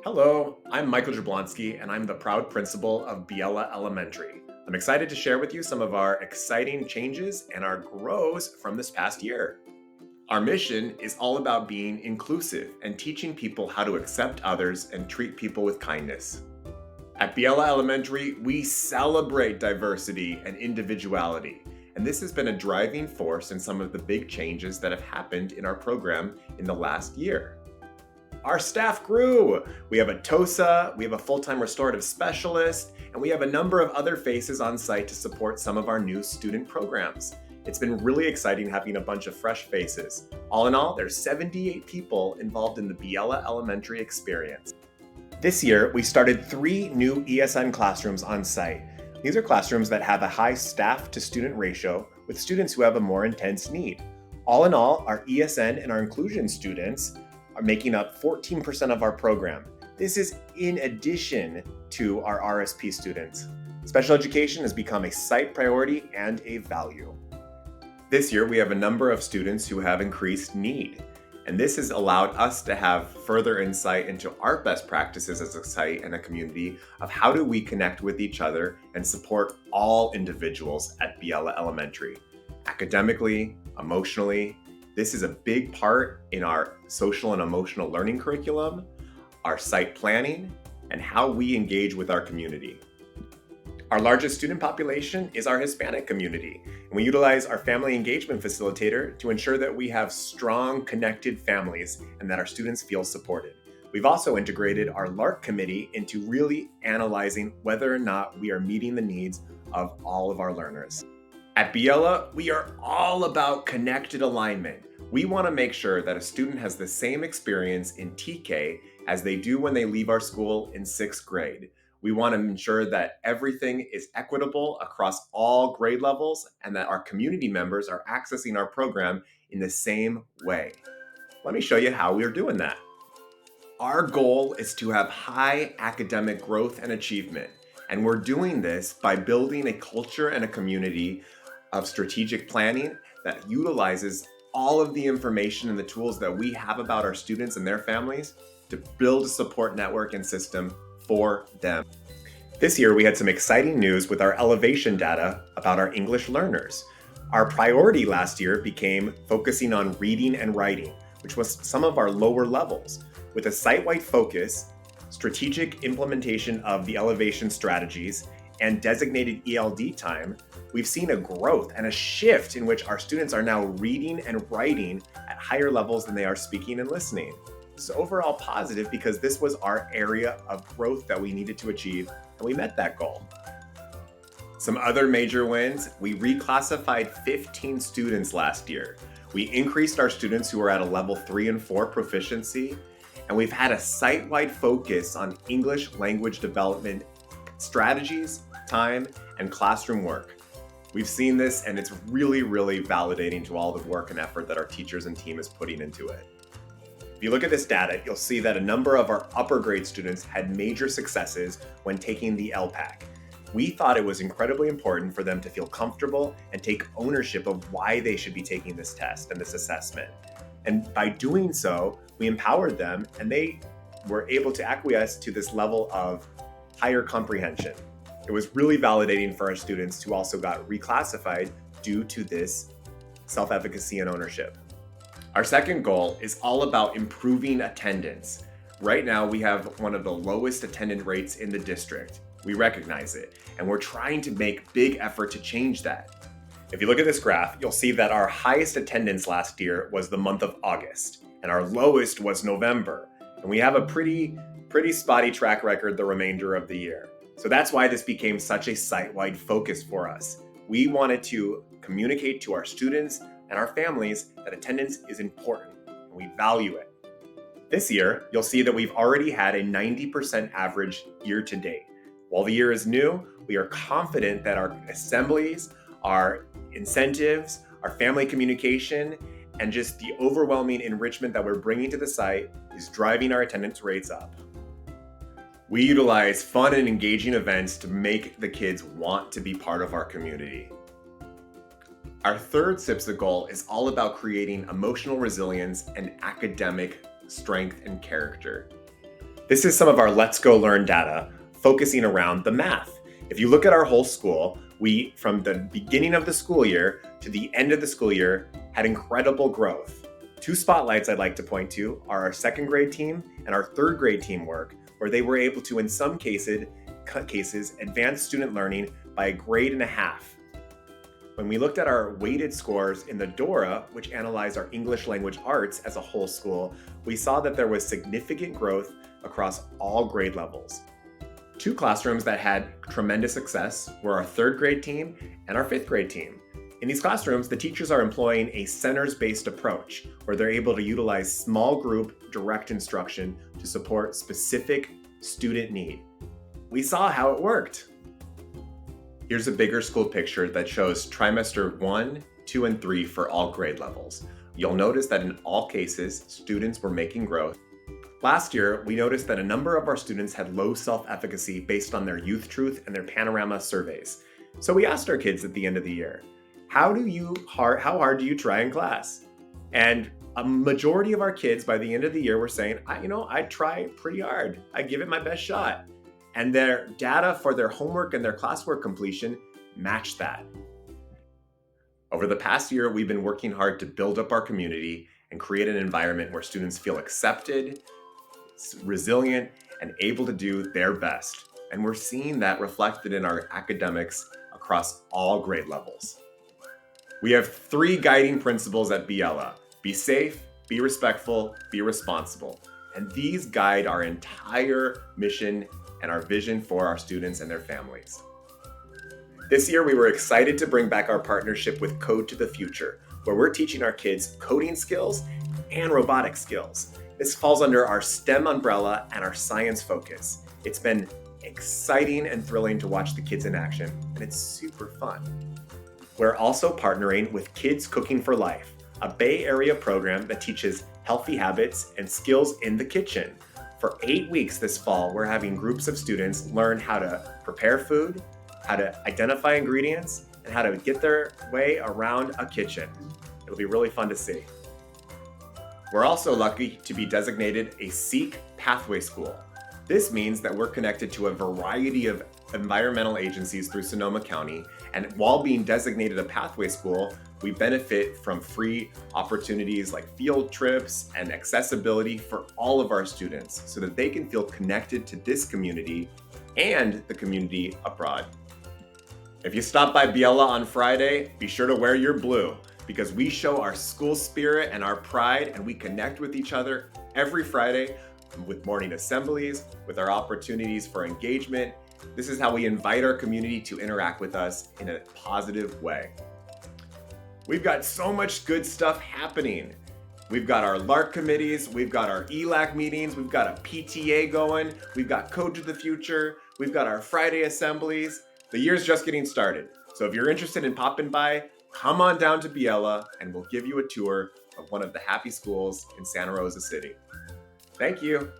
Hello, I'm Michael Jablonski, and I'm the proud principal of Biella Elementary. I'm excited to share with you some of our exciting changes and our grows from this past year. Our mission is all about being inclusive and teaching people how to accept others and treat people with kindness. At Biella Elementary, we celebrate diversity and individuality, and this has been a driving force in some of the big changes that have happened in our program in the last year. Our staff grew. We have a TOSA, we have a full-time restorative specialist, and we have a number of other faces on site to support some of our new student programs. It's been really exciting having a bunch of fresh faces. All in all, there's 78 people involved in the Biella Elementary experience. This year, we started 3 new ESN classrooms on site. These are classrooms that have a high staff to student ratio with students who have a more intense need. All in all, our ESN and our inclusion students are making up 14% of our program. This is in addition to our RSP students. Special education has become a site priority and a value. This year, we have a number of students who have increased need, and this has allowed us to have further insight into our best practices as a site and a community of how do we connect with each other and support all individuals at Biella Elementary, academically, emotionally. This is a big part in our social and emotional learning curriculum, our site planning, and how we engage with our community. Our largest student population is our Hispanic community, and we utilize our family engagement facilitator to ensure that we have strong, connected families and that our students feel supported. We've also integrated our LARC committee into really analyzing whether or not we are meeting the needs of all of our learners. At Biella, we are all about connected alignment. We want to make sure that a student has the same experience in TK as they do when they leave our school in 6th grade. We want to ensure that everything is equitable across all grade levels and that our community members are accessing our program in the same way. Let me show you how we are doing that. Our goal is to have high academic growth and achievement, and we're doing this by building a culture and a community of strategic planning that utilizes all of the information and the tools that we have about our students and their families to build a support network and system for them. This year, we had some exciting news with our elevation data about our English learners. Our priority last year became focusing on reading and writing, which was some of our lower levels. With a site-wide focus, strategic implementation of the elevation strategies, and designated ELD time, we've seen a growth and a shift in which our students are now reading and writing at higher levels than they are speaking and listening. So overall positive because this was our area of growth that we needed to achieve, and we met that goal. Some other major wins, we reclassified 15 students last year. We increased our students who are at a level 3 and 4 proficiency, and we've had a site-wide focus on English language development strategies, time, and classroom work. We've seen this, and it's really, really validating to all the work and effort that our teachers and team is putting into it. If you look at this data, you'll see that a number of our upper grade students had major successes when taking the LPAC. We thought it was incredibly important for them to feel comfortable and take ownership of why they should be taking this test and this assessment. And by doing so, we empowered them, and they were able to acquiesce to this level of higher comprehension. It was really validating for our students who also got reclassified due to this self-efficacy and ownership. Our second goal is all about improving attendance. Right now, we have one of the lowest attendance rates in the district. We recognize it, and we're trying to make big effort to change that. If you look at this graph, you'll see that our highest attendance last year was the month of August, and our lowest was November. And we have a pretty spotty track record the remainder of the year. So that's why this became such a site-wide focus for us. We wanted to communicate to our students and our families that attendance is important, and we value it. This year, you'll see that we've already had a 90% average year to date. While the year is new, we are confident that our assemblies, our incentives, our family communication, and just the overwhelming enrichment that we're bringing to the site is driving our attendance rates up. We utilize fun and engaging events to make the kids want to be part of our community. Our third SIPSA goal is all about creating emotional resilience and academic strength and character. This is some of our Let's Go Learn data focusing around the math. If you look at our whole school, we, from the beginning of the school year to the end of the school year, had incredible growth. Two spotlights I'd like to point to are our second grade team and our third grade teamwork, where they were able to, in some cases, advance student learning by a grade and a half. When we looked at our weighted scores in the DORA, which analyzed our English language arts as a whole school, we saw that there was significant growth across all grade levels. Two classrooms that had tremendous success were our third grade team and our fifth grade team. In these classrooms, the teachers are employing a centers-based approach where they're able to utilize small group direct instruction to support specific student need. We saw how it worked. Here's a bigger school picture that shows trimester 1, 2, and 3 for all grade levels. You'll notice that in all cases, students were making growth. Last year, we noticed that a number of our students had low self-efficacy based on their Youth Truth and their Panorama surveys. So we asked our kids at the end of the year, how hard do you try in class? And a majority of our kids by the end of the year were saying, I try pretty hard. I give it my best shot. And their data for their homework and their classwork completion matched that. Over the past year, we've been working hard to build up our community and create an environment where students feel accepted, resilient, and able to do their best. And we're seeing that reflected in our academics across all grade levels. We have 3 guiding principles at Biella: be safe, be respectful, be responsible. And these guide our entire mission and our vision for our students and their families. This year, we were excited to bring back our partnership with Code to the Future, where we're teaching our kids coding skills and robotic skills. This falls under our STEM umbrella and our science focus. It's been exciting and thrilling to watch the kids in action, and it's super fun. We're also partnering with Kids Cooking for Life, a Bay Area program that teaches healthy habits and skills in the kitchen. For 8 weeks this fall, we're having groups of students learn how to prepare food, how to identify ingredients, and how to get their way around a kitchen. It'll be really fun to see. We're also lucky to be designated a SEEK Pathway School. This means that we're connected to a variety of environmental agencies through Sonoma County, and while being designated a pathway school, we benefit from free opportunities like field trips and accessibility for all of our students so that they can feel connected to this community and the community abroad. If you stop by Biella on Friday, be sure to wear your blue because we show our school spirit and our pride, and we connect with each other every Friday with morning assemblies, with our opportunities for engagement. This is how we invite our community to interact with us in a positive way. We've got so much good stuff happening. We've got our LARC committees, we've got our ELAC meetings, we've got a PTA going, we've got Code to the Future, we've got our Friday assemblies. The year's just getting started. So if you're interested in popping by, come on down to Biella and we'll give you a tour of one of the happy schools in Santa Rosa City. Thank you.